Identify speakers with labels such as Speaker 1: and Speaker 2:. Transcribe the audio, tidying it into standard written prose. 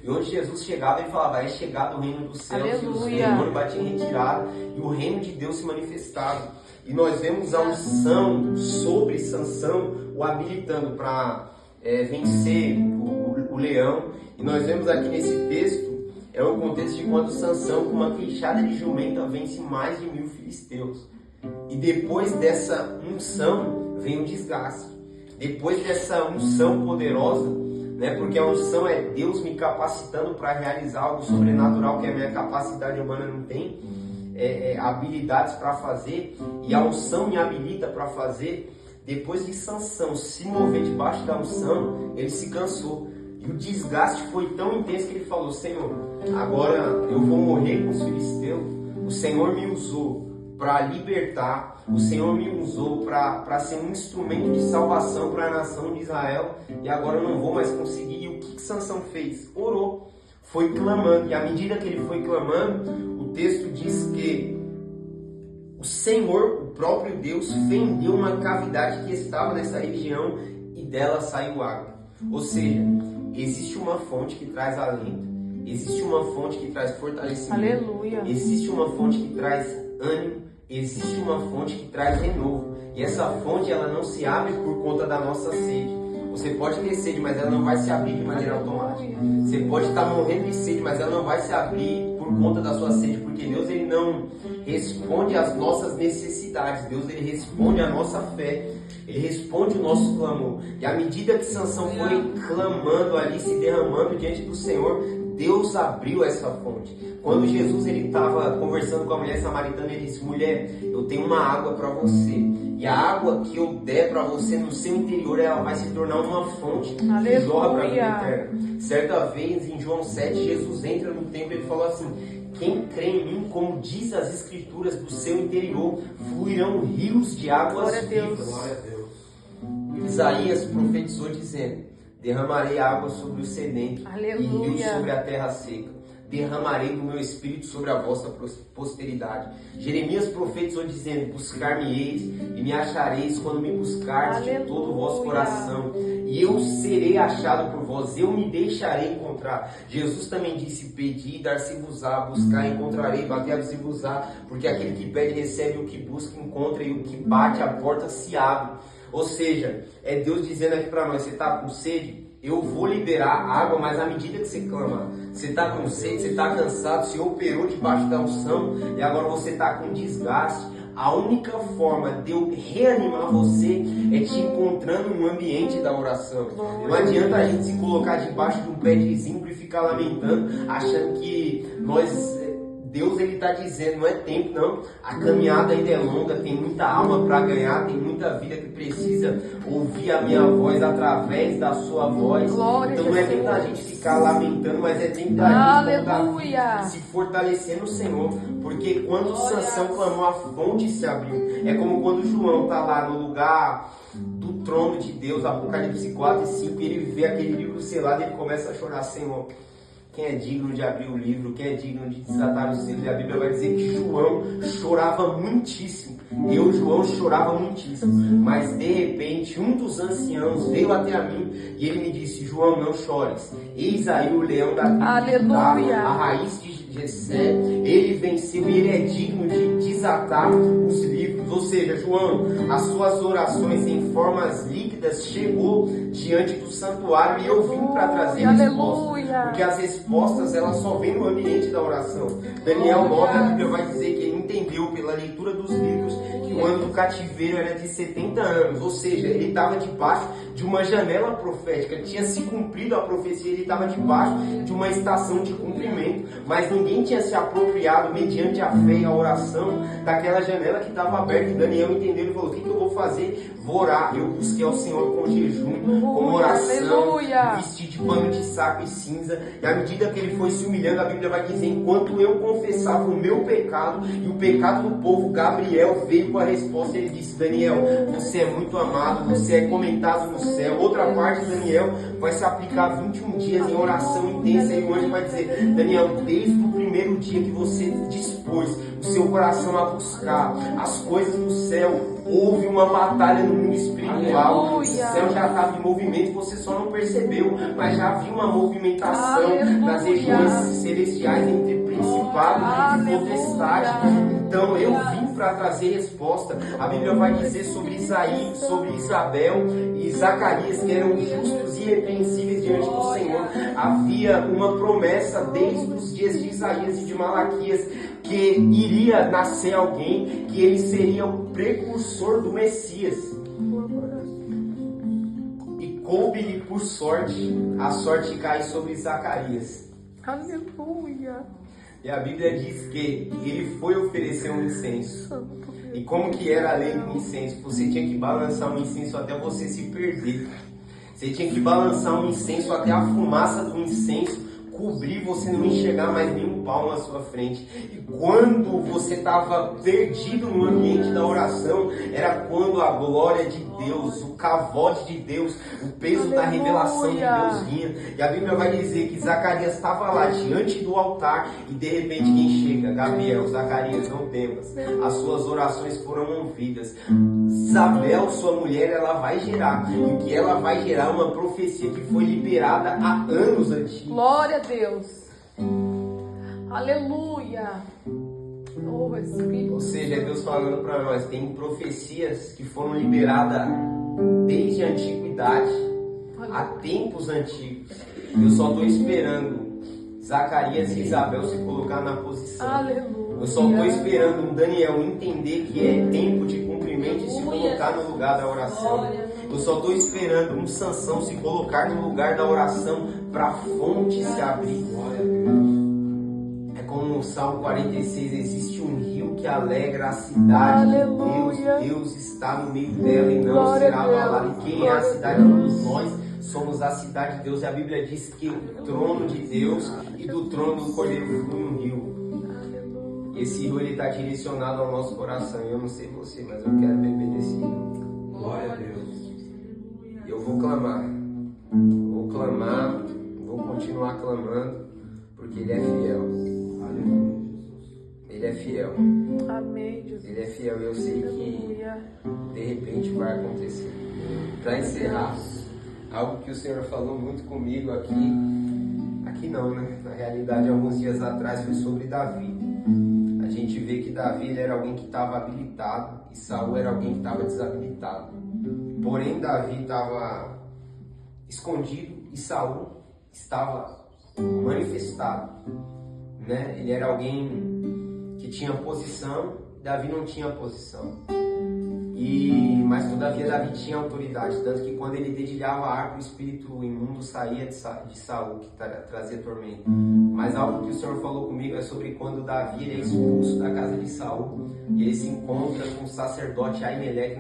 Speaker 1: E onde Jesus chegava, ele falava, é chegado o reino dos céus.
Speaker 2: Aleluia.
Speaker 1: E os demônios batiam em retirada e o reino de Deus se manifestava. E nós vemos a unção sobre Sansão o habilitando para vencer o leão. E nós vemos aqui nesse texto, é um contexto de quando Sansão, com uma queixada de jumenta, vence mais de 1000 filisteus. E depois dessa unção, vem o desgaste. Depois dessa unção poderosa, né, porque a unção é Deus me capacitando para realizar algo sobrenatural que a minha capacidade humana não tem, habilidades para fazer, e a unção me habilita para fazer. Depois de Sansão se mover debaixo da unção, ele se cansou. E o desgaste foi tão intenso que ele falou, Senhor, agora eu vou morrer com os filisteus. O Senhor me usou para libertar, o Senhor me usou para ser um instrumento de salvação para a nação de Israel, e agora eu não vou mais conseguir. E o que Sansão fez? Orou, foi clamando, e à medida que ele foi clamando, o texto diz que o Senhor, o próprio Deus, fendeu uma cavidade que estava nessa região e dela saiu água. Ou seja, existe uma fonte que traz alento, existe uma fonte que traz fortalecimento,
Speaker 2: Aleluia.
Speaker 1: existe uma fonte que traz ânimo, existe uma fonte que traz renovo. E essa fonte, ela não se abre por conta da nossa sede. Você pode ter sede, mas ela não vai se abrir de maneira automática. Você pode estar morrendo de sede, mas ela não vai se abrir por conta da sua sede, porque Deus, ele não responde às nossas necessidades. Deus, ele responde à nossa fé. Ele responde o nosso clamor. E à medida que Sansão foi clamando ali, se derramando diante do Senhor, Deus abriu essa fonte. Quando Jesus estava conversando com a mulher samaritana, ele disse, mulher, eu tenho uma água para você. E a água que eu der para você no seu interior, ela vai se tornar uma fonte que jorra para a vida eterna. Certa vez, em João 7, Jesus entra no templo e ele falou assim, quem crê em mim, como diz as escrituras, do seu interior fluirão rios de águas vivas. Glória a Deus. Isaías profetizou dizendo, derramarei água sobre o sedento e rios sobre a terra seca. Derramarei do meu espírito sobre a vossa posteridade. Jeremias profetizou dizendo, buscar-me-eis e me achareis quando me buscardes de todo o vosso coração. E eu serei achado por vós, eu me deixarei encontrar. Jesus também disse, pedi e dar-se-vos-á, buscar e encontrarei, bater-se-vos-á, porque aquele que pede recebe, o que busca encontra, e o que bate a porta se abre. Ou seja, é Deus dizendo aqui para nós, você está com sede? Eu vou liberar água, mas à medida que você clama, você está com sede, você está cansado, você operou debaixo da unção e agora você está com desgaste. A única forma de eu reanimar você é te encontrando no ambiente da oração. Não adianta a gente se colocar debaixo de um pé de zimbro e ficar lamentando, achando que Deus, ele está dizendo, não é tempo não, a caminhada ainda é longa, tem muita alma para ganhar, tem muita vida que precisa ouvir a minha voz através da sua voz.
Speaker 2: Glória,
Speaker 1: então não é tempo da gente ficar lamentando, mas é tempo da gente se fortalecer no Senhor, porque quando Sansão clamou, a fonte se abriu. É como quando João está lá no lugar do trono de Deus, Apocalipse 4 e 5, e ele vê aquele livro selado e ele começa a chorar, Senhor, quem é digno de abrir o livro, quem é digno de desatar o selo? E a Bíblia vai dizer que João chorava muitíssimo. João chorava muitíssimo. Mas de repente, um dos anciãos veio até a mim e ele me disse, João, não chores. Eis aí o leão da tribo de Judá, a raiz de Jessé. Ele venceu e ele é digno de desatar os livros. Ou seja, João, as suas orações em formas líquidas chegou diante do santuário e eu vim para trazer respostas. Porque as respostas, elas só vêm no ambiente da oração. Daniel 9, a Bíblia vai dizer que ele entendeu pela leitura dos livros que o ano do cativeiro era de 70 anos. Ou seja, ele estava debaixo de uma janela profética. Tinha se cumprido a profecia, ele estava debaixo de uma estação de cumprimento. Mas ninguém tinha se apropriado, mediante a fé e a oração, daquela janela que estava aberta. E Daniel entendeu e falou, o que eu vou fazer? Vou orar. Eu busquei ao Senhor com jejum, com oração, vesti de pano de saco e cinza. E à medida que ele foi se humilhando, a Bíblia vai dizer, enquanto eu confessava o meu pecado e o pecado do povo, Gabriel veio com a resposta. Ele disse, Daniel, você é muito amado, você é comentado no céu. Outra parte, Daniel, vai se aplicar 21 dias em oração intensa. E o anjo vai dizer, Daniel, desde o primeiro dia que você dispôs o seu coração a buscar as coisas questões do céu. Houve uma batalha no mundo espiritual.
Speaker 2: Aleluia.
Speaker 1: O céu já estava em movimento, você só não percebeu, mas já havia uma movimentação nas regiões celestiais entre principado e potestade. Então eu vim para trazer resposta. A Bíblia vai dizer sobre Isaías, sobre Isabel e Zacarias, que eram justos e irrepreensíveis diante do Senhor. Havia uma promessa desde os dias de Isaías e de Malaquias, que iria nascer alguém, que ele seria o precursor do Messias. E coube-lhe por sorte, a sorte cai sobre Zacarias.
Speaker 2: Aleluia.
Speaker 1: E a Bíblia diz que ele foi oferecer um incenso. E como que era a lei do incenso? Você tinha que balançar um incenso até você se perder. Você tinha que balançar um incenso até a fumaça do incenso cobrir, você não enxergar mais nenhum palmo à sua frente. E quando você estava perdido no ambiente da oração, era quando a glória de Deus, o cavote de Deus, o peso da revelação de Deus vinha. E a Bíblia vai dizer que Zacarias estava lá diante do altar e de repente quem chega? Gabriel. Zacarias, não temas, as suas orações foram ouvidas. Isabel, sua mulher, ela vai gerar. E o que ela vai gerar é uma profecia que foi liberada há anos antigos.
Speaker 2: Glória a Deus. Aleluia. Oh, Espírito.
Speaker 1: Ou seja, é Deus falando para nós, tem profecias que foram liberadas desde a antiguidade, há tempos antigos. Eu só estou esperando Zacarias e Isabel se colocar na posição.
Speaker 2: Aleluia.
Speaker 1: Eu só estou esperando um Daniel entender que é tempo de cumprimento e se colocar no lugar da oração. Eu só estou esperando um Sansão se colocar no lugar da oração para a fonte se abrir. É como no Salmo 46, existe um rio que alegra a cidade de Deus. Deus está no meio dela e não será abalado. E quem é a cidade? Todos nós somos a cidade de Deus. E a Bíblia diz que o trono de Deus e do trono do Cordeiro flui um rio. E esse rio está direcionado ao nosso coração. Eu não sei você, mas eu quero beber desse rio. Glória a Deus. Eu vou clamar, vou continuar clamando, porque Ele é fiel. Ele é fiel.
Speaker 2: Amém, Jesus.
Speaker 1: Ele é fiel e eu sei que de repente vai acontecer. Para encerrar, algo que o Senhor falou muito comigo aqui não, né? Na realidade, alguns dias atrás foi sobre Davi. A gente vê que Davi ele era alguém que estava habilitado e Saul era alguém que estava desabilitado. Porém, Davi estava escondido e Saul estava manifestado, né? Ele era alguém que tinha posição, Davi não tinha posição. Mas todavia Davi tinha autoridade, tanto que quando ele dedilhava a harpa, o espírito imundo saía de Saul, que trazia tormento. Mas algo que o Senhor falou comigo é sobre quando Davi ele é expulso da casa de Saul e ele se encontra com o sacerdote Aimeleque